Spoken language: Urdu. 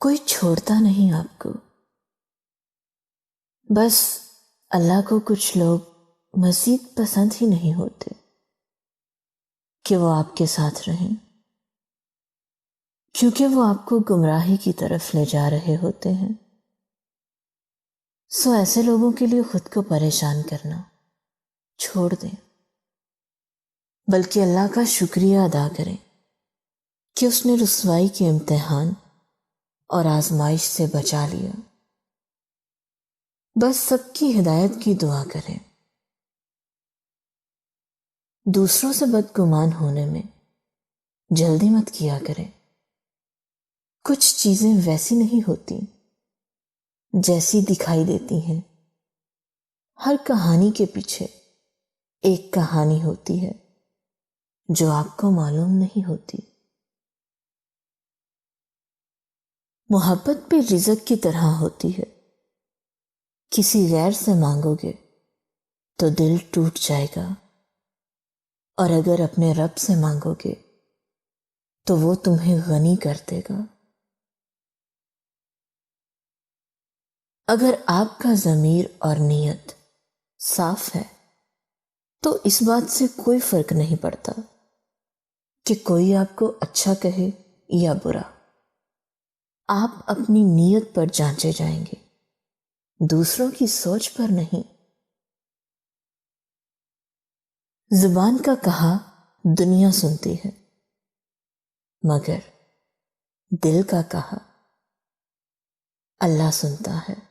کوئی چھوڑتا نہیں آپ کو، بس اللہ کو کچھ لوگ مزید پسند ہی نہیں ہوتے کہ وہ آپ کے ساتھ رہیں، کیونکہ وہ آپ کو گمراہی کی طرف لے جا رہے ہوتے ہیں۔ سو ایسے لوگوں کے لیے خود کو پریشان کرنا چھوڑ دیں، بلکہ اللہ کا شکریہ ادا کریں کہ اس نے رسوائی کے امتحان اور آزمائش سے بچا لیا۔ بس سب کی ہدایت کی دعا کریں۔ دوسروں سے بدگمان ہونے میں جلدی مت کیا کریں۔ کچھ چیزیں ویسی نہیں ہوتی جیسی دکھائی دیتی ہیں۔ ہر کہانی کے پیچھے ایک کہانی ہوتی ہے جو آپ کو معلوم نہیں ہوتی۔ محبت بھی رزق کی طرح ہوتی ہے، کسی غیر سے مانگو گے تو دل ٹوٹ جائے گا، اور اگر اپنے رب سے مانگو گے تو وہ تمہیں غنی کر دے گا۔ اگر آپ کا ضمیر اور نیت صاف ہے تو اس بات سے کوئی فرق نہیں پڑتا کہ کوئی آپ کو اچھا کہے یا برا۔ آپ اپنی نیت پر جانچے جائیں گے، دوسروں کی سوچ پر نہیں۔ زبان کا کہا دنیا سنتی ہے، مگر دل کا کہا اللہ سنتا ہے۔